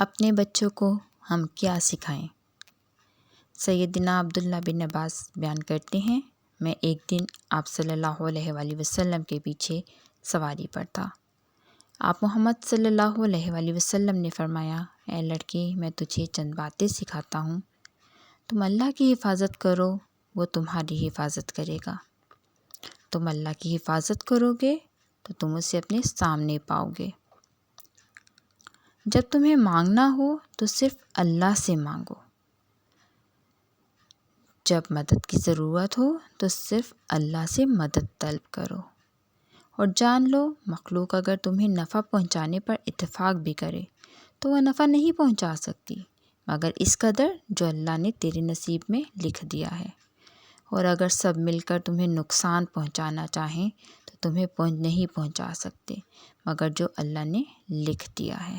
اپنے بچوں کو ہم کیا سکھائیں؟ سیدنا عبداللہ بن عباس بیان کرتے ہیں، میں ایک دن آپ صلی اللہ علیہ وآلہ وسلم کے پیچھے سواری پر تھا۔ آپ محمد صلی اللہ علیہ وآلہ وسلم نے فرمایا، اے لڑکی، میں تجھے چند باتیں سکھاتا ہوں، تم اللہ کی حفاظت کرو، وہ تمہاری حفاظت کرے گا۔ تم اللہ کی حفاظت کرو گے تو تم اسے اپنے سامنے پاؤ گے۔ جب تمہیں مانگنا ہو تو صرف اللہ سے مانگو، جب مدد کی ضرورت ہو تو صرف اللہ سے مدد طلب کرو، اور جان لو مخلوق اگر تمہیں نفع پہنچانے پر اتفاق بھی کرے تو وہ نفع نہیں پہنچا سکتی مگر اس قدر جو اللہ نے تیرے نصیب میں لکھ دیا ہے، اور اگر سب مل کر تمہیں نقصان پہنچانا چاہیں تو تمہیں نہیں پہنچا سکتے مگر جو اللہ نے لکھ دیا ہے۔